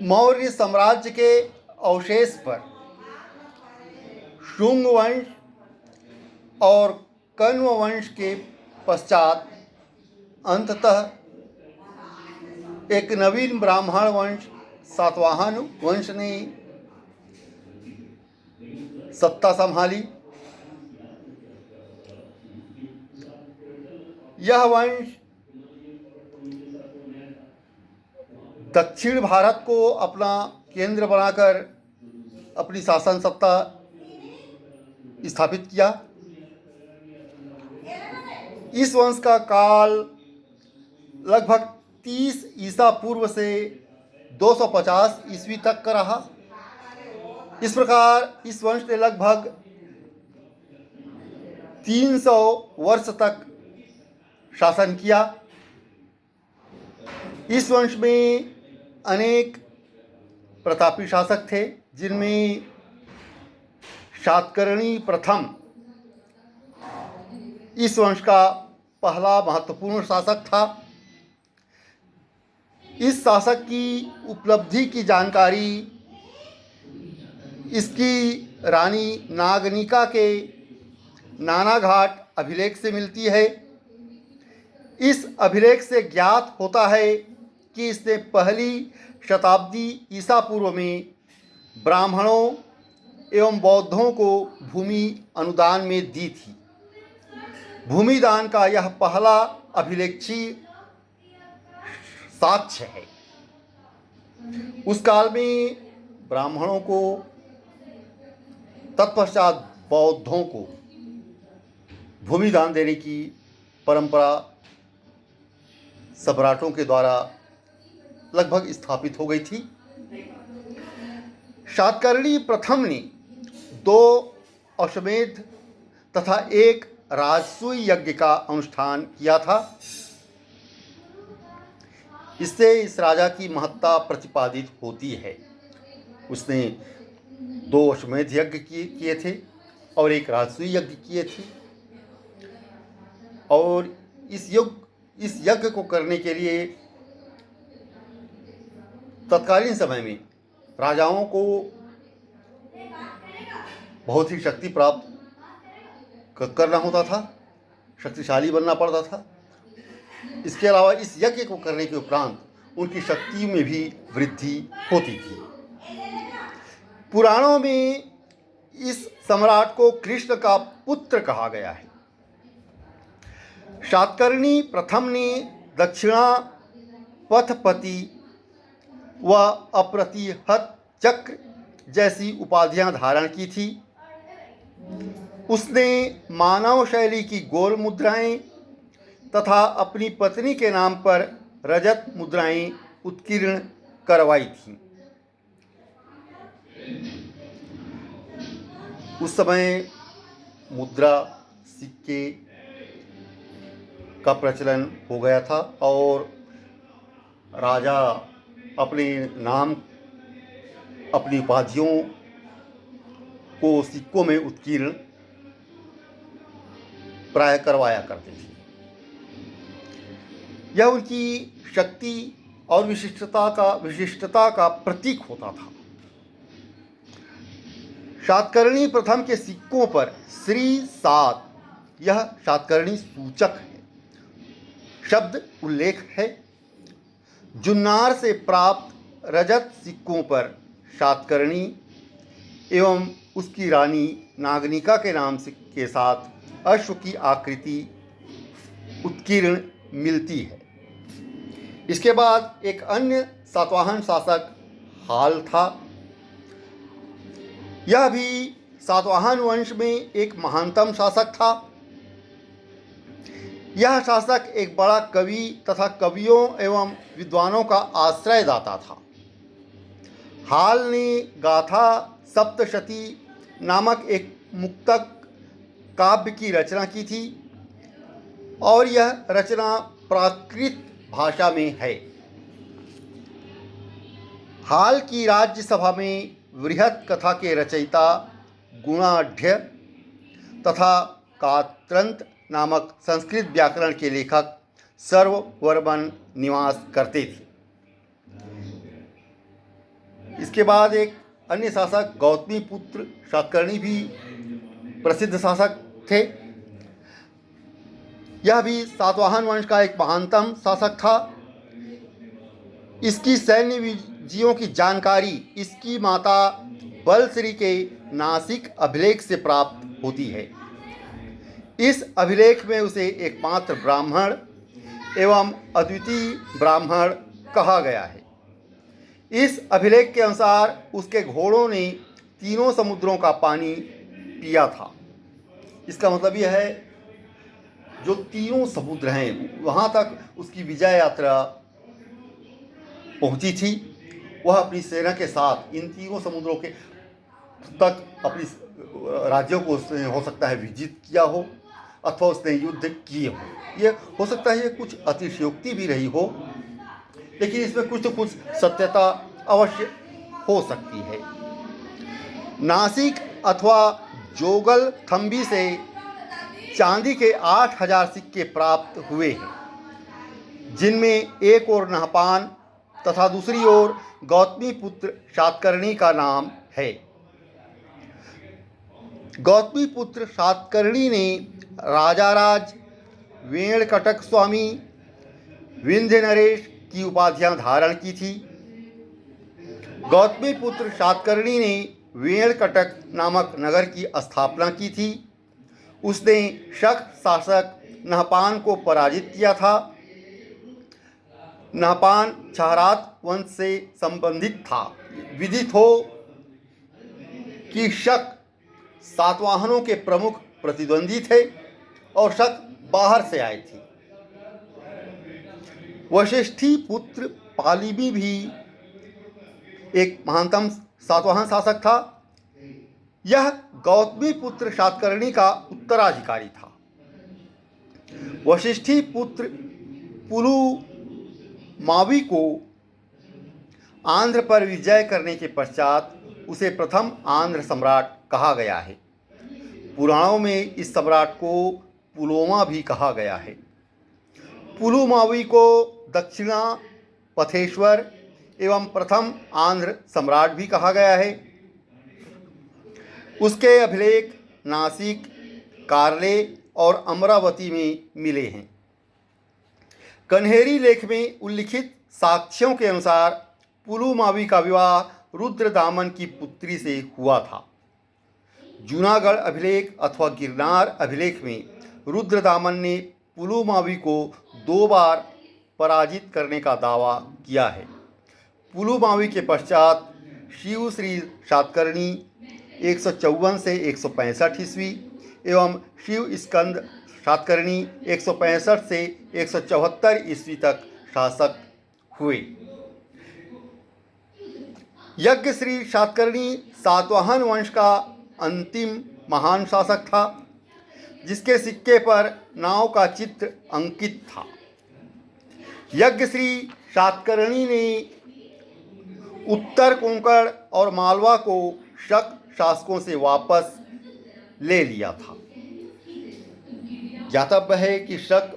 मौर्य साम्राज्य के अवशेष पर शुंग वंश और कण्व वंश के पश्चात अंततः एक नवीन ब्राह्मण वंश सातवाहन वंश ने सत्ता संभाली। यह वंश दक्षिण भारत को अपना केंद्र बनाकर अपनी शासन सत्ता स्थापित किया। इस वंश का काल लगभग 30 ईसा पूर्व से 250 ईस्वी तक का रहा। इस प्रकार इस वंश ने लगभग 300 वर्ष तक शासन किया। इस वंश में अनेक प्रतापी शासक थे, जिनमें शातकर्णी प्रथम इस वंश का पहला महत्वपूर्ण शासक था। इस शासक की उपलब्धि की जानकारी इसकी रानी नागनिका के नानाघाट अभिलेख से मिलती है। इस अभिलेख से ज्ञात होता है कि इसने पहली शताब्दी ईसा पूर्व में ब्राह्मणों एवं बौद्धों को भूमि अनुदान में दी थी। भूमि दान का यह पहला अभिलेखीय साक्ष्य है। उस काल में ब्राह्मणों को तत्पश्चात बौद्धों को भूमि दान देने की परंपरा सम्राटों के द्वारा लगभग स्थापित हो गई थी। शातकर्णी प्रथम ने 2 अश्वमेध तथा 1 राजसूय यज्ञ का अनुष्ठान किया था। इससे इस राजा की महत्ता प्रतिपादित होती है। उसने 2 अश्वमेध यज्ञ किए थे और 1 राजसूय यज्ञ किए थे। और इस यज्ञ को करने के लिए तत्कालीन समय में राजाओं को बहुत ही शक्ति प्राप्त करना होता था, शक्तिशाली बनना पड़ता था। इसके अलावा इस यज्ञ को करने के उपरांत उनकी शक्ति में भी वृद्धि होती थी। पुराणों में इस सम्राट को कृष्ण का पुत्र कहा गया है। शातकर्णी प्रथम ने दक्षिणा पथपति व अप्रतिहत चक्र जैसी उपाधियां धारण की थी। उसने मानव शैली की गोल मुद्राएं तथा अपनी पत्नी के नाम पर रजत मुद्राएं उत्कीर्ण करवाई थीं। उस समय मुद्रा सिक्के का प्रचलन हो गया था और राजा अपने नाम, अपनी उपाधियों को सिक्कों में उत्कीर्ण प्राय करवाया करते थे। यह उनकी शक्ति और विशिष्टता का प्रतीक होता था। शातकर्णी प्रथम के सिक्कों पर श्री 7 यह शातकर्णी सूचक है शब्द उल्लेख है। जुन्नार से प्राप्त रजत सिक्कों पर शातकर्णी एवं उसकी रानी नागनिका के नाम के साथ अश्व की आकृति उत्कीर्ण मिलती है। इसके बाद एक अन्य सातवाहन शासक हाल था। यह भी सातवाहन वंश में एक महानतम शासक था। यह शासक एक बड़ा कवि तथा कवियों एवं विद्वानों का आश्रयदाता था। हाल ने गाथा सप्तशती नामक एक मुक्तक काव्य की रचना की थी और यह रचना प्राकृत भाषा में है। हाल की राज्यसभा में वृहत कथा के रचयिता गुणाढ्य तथा कात्रंत नामक संस्कृत व्याकरण के लेखक सर्ववर्मन निवास करते थे। इसके बाद एक अन्य शासक गौतमी पुत्र शातकर्णी भी प्रसिद्ध शासक थे। यह भी सातवाहन वंश का एक महानतम शासक था। इसकी सैन्य विजयों की जानकारी इसकी माता बलश्री के नासिक अभिलेख से प्राप्त होती है। इस अभिलेख में उसे एकमात्र ब्राह्मण एवं अद्वितीय ब्राह्मण कहा गया है। इस अभिलेख के अनुसार उसके घोड़ों ने तीनों समुद्रों का पानी पिया था। इसका मतलब यह है जो तीनों समुद्र हैं वहाँ तक उसकी विजय यात्रा पहुँची थी। वह अपनी सेना के साथ इन तीनों समुद्रों के तक अपनी राज्यों को उसने हो सकता है विजित किया हो अथवा उसने युद्ध किए हो। ये हो सकता है ये कुछ अतिशयोक्ति भी रही हो, लेकिन इसमें कुछ न कुछ सत्यता अवश्य हो सकती है। नासिक अथवा जोगल थंबी से चांदी के 8000 सिक्के प्राप्त हुए हैं, जिनमें एक ओर नहपान तथा दूसरी ओर गौतमी पुत्र शातकर्णी का नाम है। गौतमी पुत्र शातकर्णी ने राजाराज, वेणकटक स्वामी, विंध्य नरेश की उपाधियां धारण की थी। गौतमी पुत्र शातकर्णी ने वेणकटक नामक नगर की स्थापना की थी। उसने शक शासक नहपान को पराजित किया था। नहपान छहरात वंश से संबंधित था। विदित हो कि शक सातवाहनों के प्रमुख प्रतिद्वंदी थे और शक बाहर से आए थे। वशिष्ठी पुत्र पालिमी भी एक महानतम सातवाहन शासक था। यह गौतमी पुत्र शातकर्णी का उत्तराधिकारी था। वशिष्ठी पुत्र पुलुमावी को आंध्र पर विजय करने के पश्चात उसे प्रथम आंध्र सम्राट कहा गया है। पुराणों में इस सम्राट को पुलोमा भी कहा गया है। पुलुमावी को दक्षिणा पथेश्वर एवं प्रथम आंध्र सम्राट भी कहा गया है। उसके अभिलेख नासिक, कार्ले और अमरावती में मिले हैं। कन्हेरी लेख में उल्लिखित साक्ष्यों के अनुसार पुलुमावी का विवाह रुद्रदामन की पुत्री से हुआ था। जूनागढ़ अभिलेख अथवा गिरनार अभिलेख में रुद्रदामन ने पुलुमावी को 2 बार पराजित करने का दावा किया है। पुलुमावी के पश्चात शिव श्री शातकर्णी 154 से 165 ईस्वी एवं शिव स्कंद शातकर्णी 165 से 174 ईस्वी तक शासक हुए। यज्ञ श्री शातकर्णी सातवाहन वंश का अंतिम महान शासक था, जिसके सिक्के पर नाव का चित्र अंकित था। यज्ञ श्री शातकर्णी ने उत्तर कोंकण और मालवा को शक शासकों से वापस ले लिया था। ज्ञातव्य है कि शक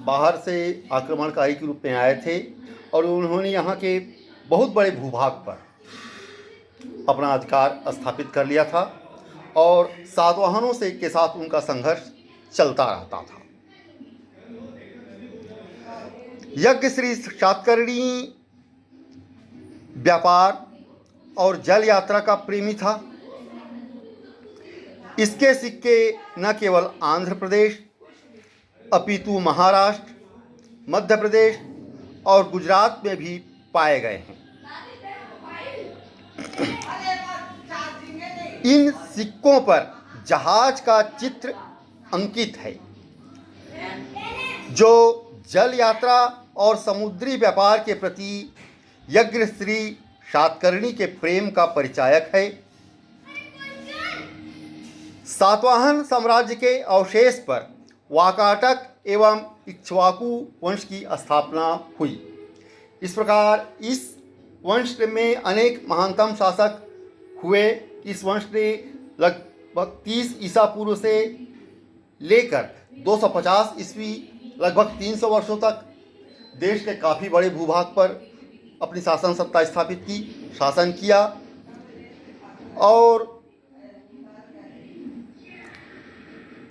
बाहर से आक्रमणकारी के रूप में आए थे और उन्होंने यहाँ के बहुत बड़े भूभाग पर अपना अधिकार स्थापित कर लिया था और सातवाहनों से के साथ उनका संघर्ष चलता रहता था। यज्ञ श्री शातकर्णी व्यापार और जल यात्रा का प्रेमी था। इसके सिक्के न केवल आंध्र प्रदेश अपितु महाराष्ट्र, मध्य प्रदेश और गुजरात में भी पाए गए हैं। इन सिक्कों पर जहाज का चित्र अंकित है, जो जल यात्रा और समुद्री व्यापार के प्रति यज्ञ श्री शातकर्णी के प्रेम का परिचायक है। सातवाहन साम्राज्य के अवशेष पर वाकाटक एवं इक्ष्वाकु वंश की स्थापना हुई। इस प्रकार इस वंश में अनेक महानतम शासक हुए। इस वंश ने लगभग 30 ईसा पूर्व से लेकर 250 ईस्वी लगभग 300 वर्षों तक देश के काफ़ी बड़े भूभाग पर अपनी शासन सत्ता स्थापित की, शासन किया, और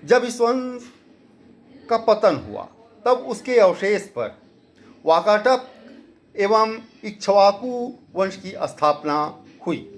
जब इस वंश का पतन हुआ तब उसके अवशेष पर वाकाटक एवं इक्ष्वाकु वंश की स्थापना हुई।